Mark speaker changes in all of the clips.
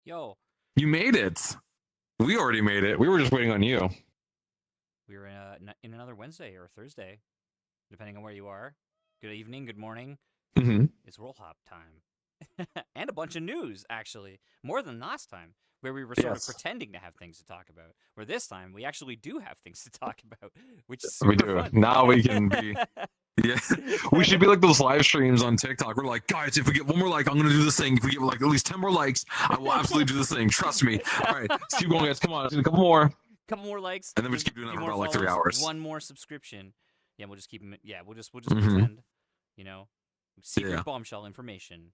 Speaker 1: Yo,
Speaker 2: You made it. We already made it. We were just waiting on you.
Speaker 1: we're in another Wednesday or Thursday, depending on where you are. Good evening, good morning.
Speaker 2: Hmm.
Speaker 1: It's Roll Hop time. And a bunch of news, actually. More than last time, where we were sort of
Speaker 2: Yes,
Speaker 1: pretending to have things to talk about. Where this time, we actually do have things to talk about, which is
Speaker 2: we
Speaker 1: super
Speaker 2: do.
Speaker 1: fun.
Speaker 2: Now we can be. Yeah, we should be like those live streams on TikTok. We're like, guys, if we get one more like, I'm gonna do this thing. If we get like at least 10 more likes, I will absolutely do this thing. Trust me. All right, let's keep going, guys. Come on, a couple more,
Speaker 1: Couple more likes,
Speaker 2: and then we just keep doing
Speaker 1: a
Speaker 2: that
Speaker 1: few
Speaker 2: for
Speaker 1: more
Speaker 2: about like 3
Speaker 1: follows,
Speaker 2: hours.
Speaker 1: one more subscription. Yeah, we'll just keep them. Yeah, we'll just
Speaker 2: Hmm.
Speaker 1: pretend, you know, secret
Speaker 2: Yeah.
Speaker 1: bombshell information.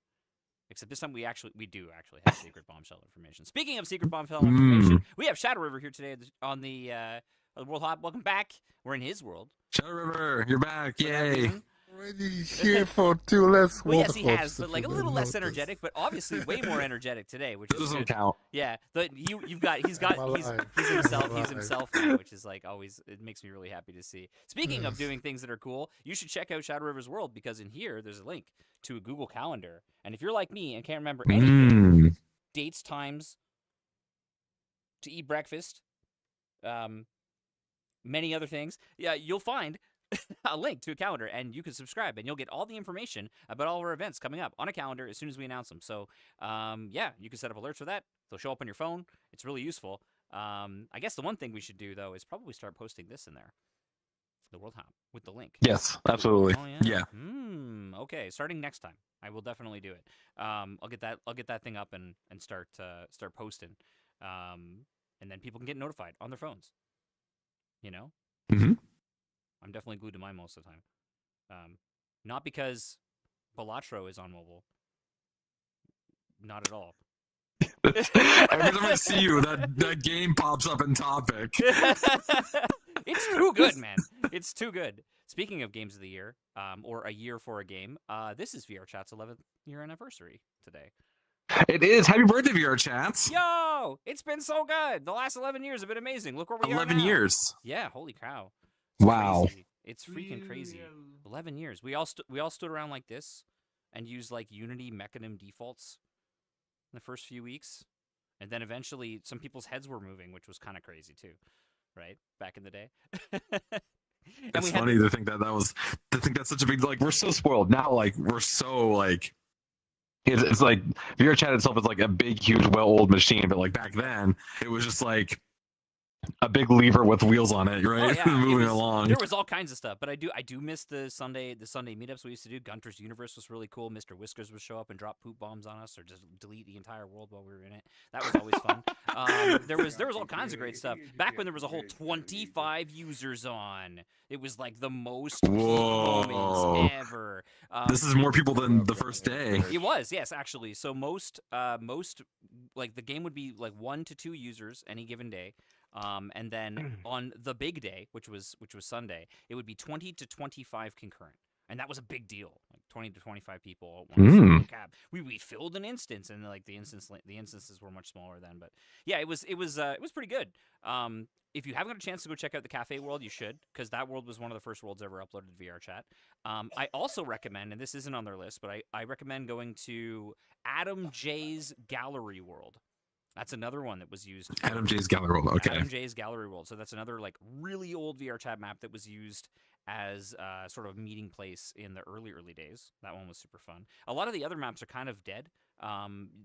Speaker 1: Except this time we do actually have secret bombshell information. Speaking of secret bombshell information, we have Shadow River here today on the World Hop. Welcome back. We're in his world.
Speaker 2: Shadow River, you're back!
Speaker 1: For that
Speaker 2: Yay!
Speaker 1: reason.
Speaker 3: Already here for 2 less
Speaker 1: Well, yes, he
Speaker 3: World
Speaker 1: has,
Speaker 3: Hops,
Speaker 1: but
Speaker 3: if
Speaker 1: like a
Speaker 3: you
Speaker 1: little
Speaker 3: didn't
Speaker 1: less
Speaker 3: notice.
Speaker 1: energetic, but obviously way more energetic today, which
Speaker 2: That
Speaker 1: is
Speaker 2: doesn't
Speaker 1: good.
Speaker 2: count.
Speaker 1: Yeah, you've got he's
Speaker 3: alive.
Speaker 1: he's himself
Speaker 3: I'm
Speaker 1: he's
Speaker 3: alive.
Speaker 1: himself now, which is like always it makes me really happy to see. Speaking of doing things that are cool, you should check out Shadow River's World because in here there's a link to a Google Calendar, and if you're like me and can't remember anything, dates, times, to eat breakfast, many other things, yeah, you'll find a link to a calendar and you can subscribe and you'll get all the information about all of our events coming up on a calendar as soon as we announce them. So, yeah, you can set up alerts for that. They'll show up on your phone. It's really useful. I guess the one thing we should do, though, is probably start posting this in there, the World Hop, with the link.
Speaker 2: Yes, absolutely.
Speaker 1: Oh,
Speaker 2: Yeah.
Speaker 1: Okay, starting next time, I will definitely do it. I'll get that thing up and start posting, and then people can get notified on their phones. You know.
Speaker 2: Hmm.
Speaker 1: I'm definitely glued to mine most of the time. Not because Balatro is on mobile. Not at all.
Speaker 2: Every time I see you, that game pops up in topic.
Speaker 1: It's too good, man. It's too good. Speaking of games of the year, or a year for a game, this is VRChat's 11th year anniversary today.
Speaker 2: It is. Happy birthday, VRChats.
Speaker 1: Yo, it's been so good. The last 11 years have been amazing. Look where we are
Speaker 2: 11
Speaker 1: now.
Speaker 2: years.
Speaker 1: Yeah, holy cow.
Speaker 2: Wow.
Speaker 1: Crazy. It's freaking crazy. 11 years. We all stood around like this and used like Unity Mechanim defaults in the first few weeks. And then eventually some people's heads were moving, which was kind of crazy too. Right? Back in the day.
Speaker 2: It's funny to think that's such a big, like, we're so spoiled now. Like, we're so like, it's like VRChat itself is like a big, huge, well-oiled machine. But like back then, it was just like a big lever with wheels on it, right?
Speaker 1: Oh, yeah.
Speaker 2: Moving along.
Speaker 1: There was all kinds of stuff, but I do miss the Sunday meetups we used to do. Gunter's Universe was really cool. Mr. Whiskers would show up and drop poop bombs on us, or just delete the entire world while we were in it. That was always fun. There was all kinds of great stuff back when there was a whole 25 users on. It was like the most peak moments ever.
Speaker 2: This is more people than the first day.
Speaker 1: It was, yes, actually. So most like the game would be like 1 to 2 users any given day. And then on the big day, which was Sunday, it would be 20 to 25 concurrent, and that was a big deal. Like 20 to 25 people at once. We filled an instance, and like the instances were much smaller then. But yeah, it was pretty good. If you haven't got a chance to go check out the Cafe World, you should, because that world was one of the first worlds ever uploaded to VRChat. I also recommend, and this isn't on their list, but I recommend going to Adam J's Gallery World. That's another one that was used.
Speaker 2: Adam J's Gallery World, okay.
Speaker 1: Adam J's Gallery World. So that's another like really old VRChat map that was used as sort of a meeting place in the early days. That one was super fun. A lot of the other maps are kind of dead.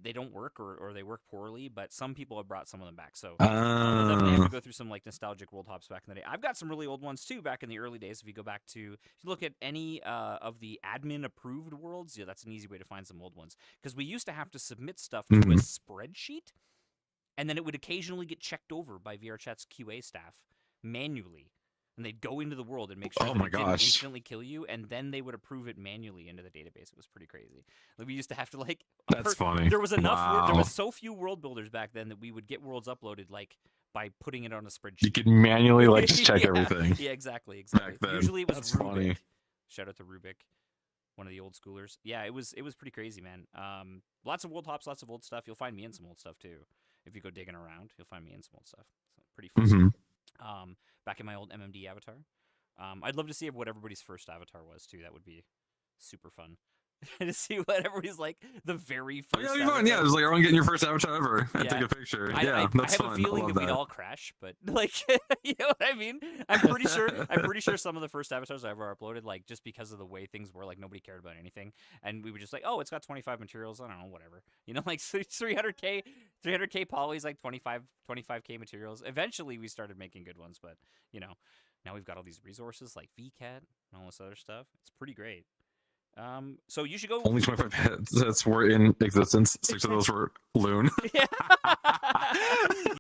Speaker 1: They don't work or they work poorly, but some people have brought some of them back. So we'll definitely have to go through some like nostalgic world hops back in the day. I've got some really old ones too back in the early days. If you go back to, if you look at any of the admin approved worlds, yeah, that's an easy way to find some old ones. Because we used to have to submit stuff to a spreadsheet. And then it would occasionally get checked over by VRChat's QA staff manually. And they'd go into the world and make sure that it didn't instantly kill you, and then they would approve it manually into the database. It was pretty crazy. Like, we used to have to like...
Speaker 2: That's funny.
Speaker 1: There was enough...
Speaker 2: Wow.
Speaker 1: There was so few world builders back then that we would get worlds uploaded like by putting it on a spreadsheet.
Speaker 2: You could manually like just check everything.
Speaker 1: Yeah, exactly.
Speaker 2: Back then.
Speaker 1: Usually it was
Speaker 2: That's
Speaker 1: Rubik.
Speaker 2: funny.
Speaker 1: Shout out to Rubik, one of the old schoolers. Yeah, it was pretty crazy, man. Lots of world hops, lots of old stuff. You'll find me in some old stuff too. If you go digging around, you'll find me in some old stuff. So pretty fun. Back in my old MMD avatar. I'd love to see what everybody's first avatar was too. That would be super fun. to see what everybody's like the very
Speaker 2: Oh,
Speaker 1: first.
Speaker 2: yeah, that'd be fun. Yeah, it was like everyone getting your first avatar ever and
Speaker 1: Yeah.
Speaker 2: take a picture.
Speaker 1: I
Speaker 2: Yeah, that's
Speaker 1: have
Speaker 2: fun.
Speaker 1: a feeling
Speaker 2: love
Speaker 1: that we'd all crash, but like, you know what I mean? I'm pretty sure some of the first avatars I ever uploaded, like just because of the way things were, like nobody cared about anything, and we were just like, oh, it's got 25 materials. I don't know, whatever. You know, like 300k polys, like 25k materials. Eventually, we started making good ones, but you know, now we've got all these resources like Vket and all this other stuff. It's pretty great. So you should go.
Speaker 2: Only 25 headsets were in existence. 6 of those were Lhun.
Speaker 1: Yeah.